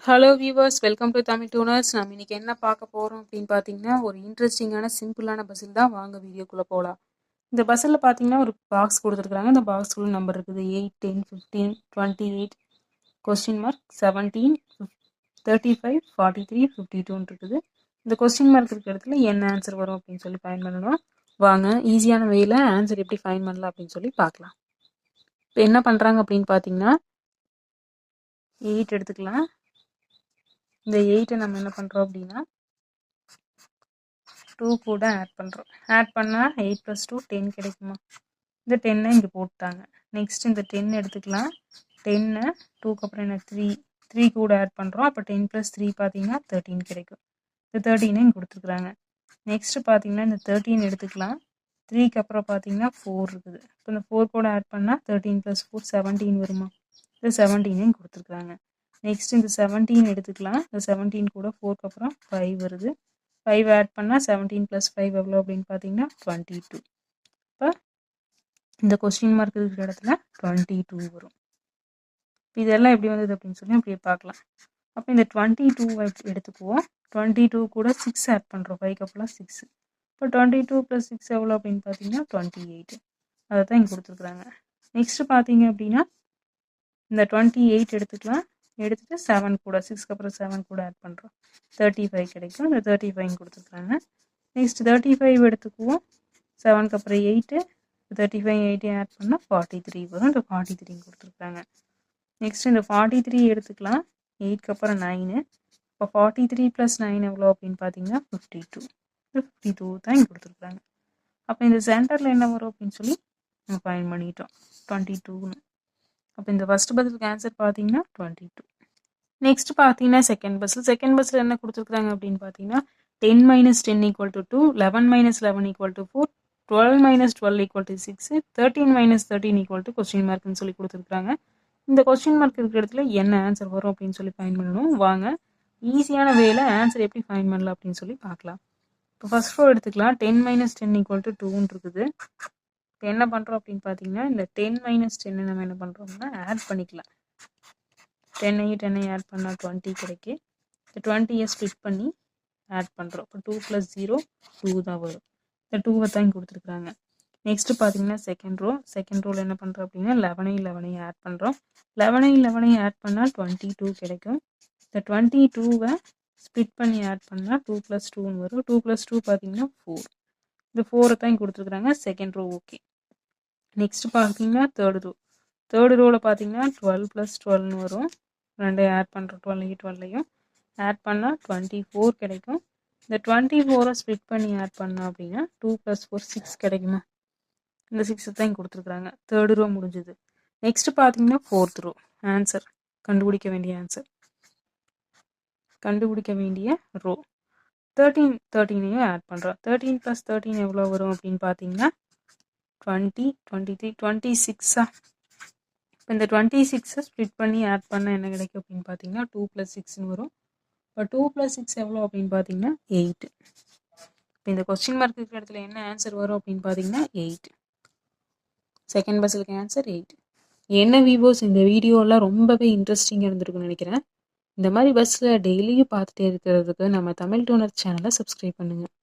Hello viewers, welcome to Tamil tuners. நம்ம இன்னைக்கு என்ன பார்க்க போகிறோம் அப்படின்னு பார்த்தீங்கன்னா, ஒரு இன்ட்ரெஸ்டிங்கான சிம்பிளான பசில் தான். வாங்க வீடியோக்குள்ளே போகலாம். இந்த பஸ்ஸில் பார்த்தீங்கன்னா ஒரு பாக்ஸ் கொடுத்துருக்குறாங்க. இந்த பாக்ஸ்க்குள்ள நம்பர் இருக்குது 8, 10, 15, 28, கொஸ்டின் மார்க் 17, 35, 43, 52 இருக்குது. இந்த கொஸ்டின் மார்க் இருக்கிற இடத்துல என்ன ஆன்சர் வரும் அப்படின்னு சொல்லி ஃபைன் பண்ணணும். வாங்க ஈஸியான வேயில் ஆன்சர் எப்படி ஃபைன் பண்ணலாம் அப்படின்னு சொல்லி பார்க்கலாம். இப்போ என்ன பண்ணுறாங்க அப்படின்னு பார்த்தீங்கன்னா 8 எடுத்துக்கலாம். இந்த 8 நம்ம என்ன பண்ணுறோம் அப்படின்னா 2 கூட ஆட் பண்ணுறோம். ஆட் பண்ணால் 8 + 2 10 கிடைக்குமா? இந்த 10 இங்கே போட்டாங்க. நெக்ஸ்ட் இந்த 10 எடுத்துக்கலாம். 10 2க்கு அப்புறம் என்ன 3 கூட ஆட் பண்ணுறோம். அப்போ 10 + 3 பார்த்தீங்கன்னா 13 கிடைக்கும். இந்த 13 இங்கே கொடுத்துருக்குறாங்க. நெக்ஸ்ட் பார்த்தீங்கன்னா இந்த 13 எடுத்துக்கலாம். 3க்கு அப்புறம் பார்த்தீங்கன்னா 4 இருக்குது. இப்போ இந்த 4 கூட ஆட் பண்ணால் 13 + 4 17 வருமா? இந்த 17 கொடுத்துருக்குறாங்க. நெக்ஸ்ட் இந்த 17 எடுத்துக்கலாம். இந்த 17 கூட 4க்கு அப்புறம் 5 வருது. 5 ஆட் பண்ணால் 17 + 5 எவ்வளோ அப்படின்னு பார்த்தீங்கன்னா 22. இப்போ இந்த கொஸ்டின் மார்க் இருக்கிற இடத்துல 22 வரும். இதெல்லாம் எப்படி வந்தது அப்படின்னு சொல்லி அப்படியே பார்க்கலாம். அப்போ இந்த 22 எடுத்துக்குவோம். 22 கூட 6 ஆட் பண்ணுறோம். 5க்கு அப்புறம் 6. இப்போ 22 + 6 எவ்வளோ அப்படின்னு பார்த்தீங்கன்னா 28. அதை தான் இங்கே கொடுத்துருக்குறாங்க. நெக்ஸ்ட் பார்த்தீங்க அப்படின்னா இந்த 28 எடுத்துக்கலாம். எடுத்துட்டு 7 கூட 6க்கு அப்புறம் 7 கூட ஆட் பண்ணுறோம். 35 கிடைக்கும். இந்த 35 கொடுத்துருக்காங்க. நெக்ஸ்ட் 35 எடுத்துக்குவோம். 7க்கு அப்புறம் 8, 35 8 ஆட் பண்ணால் 43 வரும். இந்த 43 கொடுத்துருக்காங்க. நெக்ஸ்ட் இந்த 43 எடுத்துக்கலாம். 8க்கு அப்புறம் 9. இப்போ 43 + 9 எவ்வளோ அப்படின்னு பார்த்தீங்கன்னா 52. 52 தான் இங்கே கொடுத்துருக்காங்க. அப்போ இந்த சென்டரில் என்ன வரும் அப்படின்னு சொல்லி நம்ம ஃபைண்ட் பண்ணிட்டோம். 22ன்னு. அப்போ இந்த ஃபர்ஸ்ட் பஸ்ஸுக்கு ஆன்சர் பார்த்தீங்கன்னா 22. நெக்ஸ்ட் பார்த்தீங்கன்னா செகண்ட் பஸ்ஸில் என்ன கொடுத்துருக்குறாங்க அப்படின்னு பார்த்தீங்கன்னா 10 - 10 = 2, 11 - 11 = 4, 12 - 12 = 6, 13 - 13 = கொஸ்டின் மார்க்னு சொல்லி கொடுத்துருக்குறாங்க. இந்த கொஸ்டின் மார்க் இருக்கிற இடத்துல என்ன ஆன்சர் வரும் அப்படின்னு சொல்லி ஃபைன் பண்ணணும். வாங்க ஈஸியான வேலை ஆன்சர் எப்படி ஃபைன் பண்ணலாம் அப்படின்னு சொல்லி பார்க்கலாம். இப்போ ஃபர்ஸ்ட் ரோ எடுத்துக்கலாம். 10 - 10 = 2 இருக்குது. இப்போ என்ன பண்ணுறோம் அப்படின்னு பார்த்தீங்கன்னா இந்த 10 - 10 நம்ம என்ன பண்ணுறோம்னா ஆட் பண்ணிக்கலாம். 10ஐயும் 10ஐயும் ஆட் பண்ணால் 20 கிடைக்கும். இந்த 20ஐ ஸ்ப்ளிட் பண்ணி ஆட் பண்ணுறோம். இப்போ 2 + 0 2 தான் வரும். இந்த 2வை தான் கொடுத்துருக்குறாங்க. நெக்ஸ்ட் பார்த்தீங்கன்னா செகண்ட் ரோவில் என்ன பண்ணுறோம் அப்படின்னா 11ஐயும் 11ஐயும் ஆட் பண்ணுறோம். 11ஐயும் 11ஐயும் ஆட் பண்ணால் 22 கிடைக்கும். இந்த 22வை ஸ்ப்ளிட் பண்ணி ஆட் பண்ணால் 2 + 2ன்னு வரும். 2 + 2 பார்த்தீங்கன்னா 4. இந்த 4 தான் கொடுத்துருக்குறாங்க. Second row okay. நெக்ஸ்ட் பார்த்தீங்கன்னா தேர்ட் ரோவில் பார்த்தீங்கன்னா 12 + 12ன்னு வரும். 2ஐயும் ஆட் பண்ணுறோம். 12ஐயும் ஆட் பண்ணால் 24 கிடைக்கும். இந்த 24ஐ ஸ்ப்ளிட் பண்ணி ஆட் பண்ணோம் அப்படின்னா 2 + 4 6 கிடைக்குமா? இந்த 6 தான் கொடுத்துருக்குறாங்க. தேர்ட் ரோ முடிஞ்சுது. நெக்ஸ்ட் பார்த்தீங்கன்னா ஃபோர்த் ரோ ஆன்சர் கண்டுபிடிக்க வேண்டிய ரோ 13ஐயும் ஆட் பண்ணுறோம். 13 + 13 எவ்வளோ வரும் அப்படின்னு பார்த்தீங்கன்னா 20, 23, 26. இப்போ இந்த 26ஐ ஸ்ப்ளிட் பண்ணி ஆட் பண்ணால் என்ன கிடைக்கும் அப்படின்னு பார்த்தீங்கன்னா 2 + 6ன்னு வரும். இப்போ 2 + 6 எவ்வளோ அப்படின்னு பார்த்தீங்கன்னா 8. இப்போ இந்த கொஸ்டின் மார்க் இருக்கிற இடத்துல என்ன ஆன்சர் வரும் அப்படின்னு பார்த்தீங்கன்னா 8. செகண்ட் பஸ்ஸுக்கு ஆன்சர் 8. என்ன வியூவர்ஸ், இந்த வீடியோலாம் ரொம்பவே இன்ட்ரெஸ்டிங்காக இருந்திருக்குன்னு நினைக்கிறேன். இந்த மாதிரி பஸ்ஸில் டெய்லியும் பார்த்துட்டே இருக்கிறதுக்கு நம்ம தமிழ் டூனர் சேனலை சப்ஸ்கிரைப் பண்ணுங்கள்.